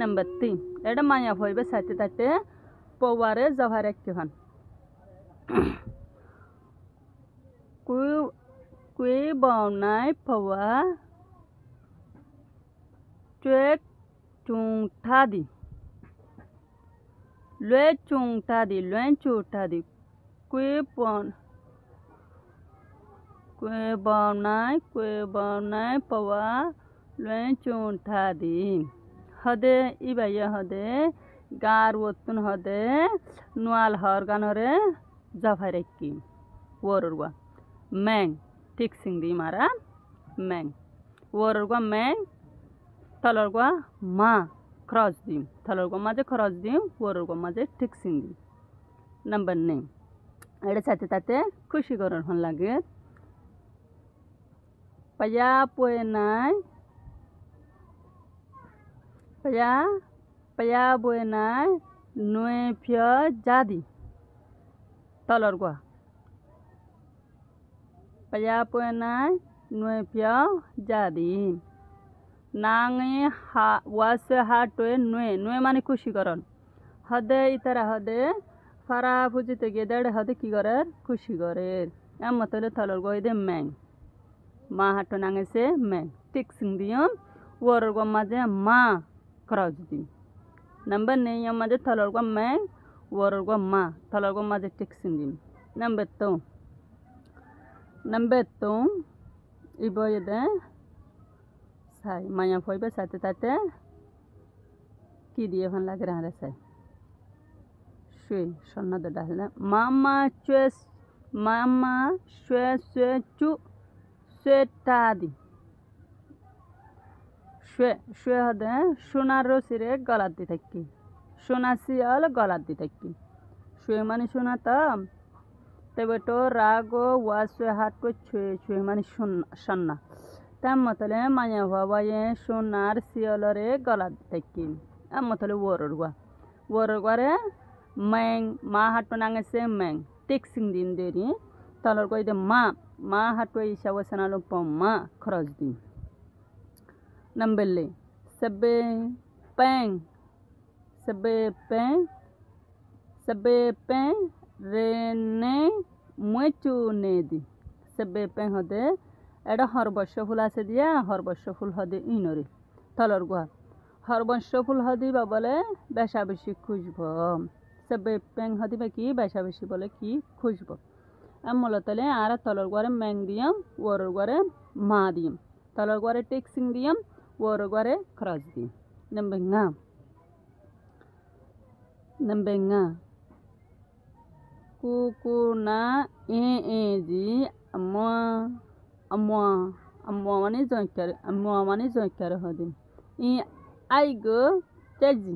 number 3 এটা মায়া হইবে সাথে সাথে পওয়ারে জহার একটি হন কুই বাউনাই পওয়া চুয়েক চুংঠাদি লুয়ে চুংঠাদি লুয়েন চুংঠাদি কুই বাউনাই পওয়া লুয়েন চুংঠাদি হদে ইবাইয়া হদে গার ওতুন হদে নোয়াল হরগানরে জফারেক্কি ওরুরগা ম্যাং ঠিক সিংদি মারা ম্যাং ওরুরগা ম্যাং তলরগা মা ক্রস দিম তলরগা মাঝে ক্রস দিম ওরুরগা মাঝে ঠিক সিংদি নাম্বার নেই এটা সাথে সাথে খুশি করার হন লাগে পায়া পোয়ে নাই পায়া বয়ে নাই নুয়ে ফিয়া জাদি তলরগা পায়া পোয়ে নাই নুয়ে ফিয়া জাদি নাঙে ওয়াসে হাটোয়ে নুয়ে মানে খুশি করন হদে ইতারা হদে ফারা ফুজিতে গিয়ে দেড়ে হদে কি করে খুশি করে এমন তলে তলরগা দে ম্যাং মা হাটো নাঙেছে ম্যাং ঠিক সিং দিয়ম ওরগা মাঝে মা ক্রস দিম নাম্বার নেই মাঝে তলরগা ম্যাং ওরগা মা তলরগা মাঝে ঠিক সিং দিম নাম্বার তো ইবয়ে দে সাই মায়া ফইবে সাথে সাথে কি দিয়ে ভান লাগে রাহলে সাই শুয়ে সন্না দে ডাহলে মামা শুয়ে চু শুয়েটাদি শুয়ে হদে সোনার রসিরে গলাত দি থাকি সোনা শিয়াল গলাত দি থাকি শুয়ে মানে সোনা তবে তো রাগ ওয়া শুয়ে হাট কো ছুয়ে মানে সন্না তার মতলে মায়া ভাবায়ে সোনার শিয়ালরে গলাত দি থাকি এর মতলে ওররগারে ম্যাং মা হাটো নাঙেছে ম্যাং টিক সিং দিন দেরি তলর কই দে মা হাটো ইসাব সানালো মা খরচ দিন নাম্বার লে সবে পেং রেনে মুচু নেদি সবে পেং হদে এটা হরবর্ষ ফুল আছে দিয়া হরবর্ষ ফুল হদে ইনরে তলর গুহা হরবর্ষ ফুল হদি বা বলে বেশা বেশি খুঁজব সবে পেং হদি বা কি বেশা বেশি বলে কি খুঁজব এমন তলে আর তলর গুয়ারে ম্যাং দিয়াম ওরর গুয়ারে মা দিয়াম তলর গুয়ারে টেক সিং দিয়াম ওরগরে ক্রস দিম নাম্বার nga কুকু না এ জি আমা মানে জয়কার হদিম ই আইগো তেজি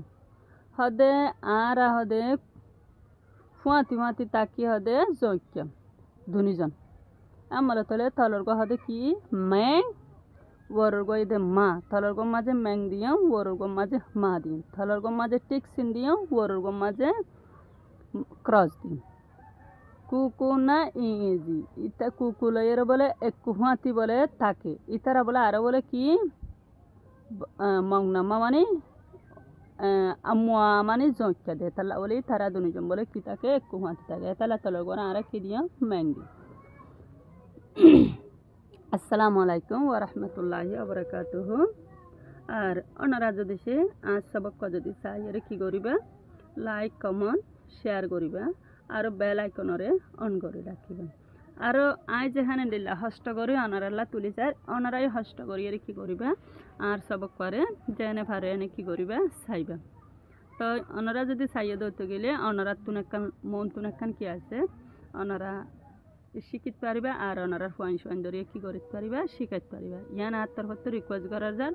হদে আর হদে ফুয়াতি তাকি হদে জয়কা দুনিজন আমার তলে তলরগা হদে কি ম্যাং ওররগা দে মা তলরগা মাঝে ম্যাং দিয়াম ওররগা মাঝে মা দিম তলরগা মাঝে টিক সিন দিয়াম ওররগা মাঝে ক্রস দিম কুকু না ইজি ইতা কুকুলের বলে একু হাতি বলে থাকে ইতারা বলে আরো বলে কি মংনামা মানে আমুয়া মানে জঁকা দে তালা বলে তারা দুজন বলে কি থাকে একু হাতি থাকে তালা তলরগা আর কি দিয়াম ম্যাং দিম আসসালামু আলাইকুম ওয়া রাহমাতুল্লাহি ওয়া বারাকাতুহু আর ওনারা যদি সে আজ সবক যদি চাই এর কি করিবা লাইক কমেন্ট শেয়ার করিবা আর বেল আইকনরে অন করে রাখিবা আর আই যেখানে দিলা হস্ত করে ওনারা তুলি যায় ওনারাই হস্ত করি এর কি করিবা আর সবক করে জেনে পারে এনে কি করিবা চাইবা তো ওনারা যদি চাইয়ে ধরতে গেলে ওনারা তুনাকান মন তুনাকান কি আছে ওনারা শিখিতে পারিবা আর ওনারা ফুয়াইন ধরিয়ে কি করতে পারিবা শিখাইতে পারিবা ইয়ান আর তরফ রিকোয়েস্ট করার যান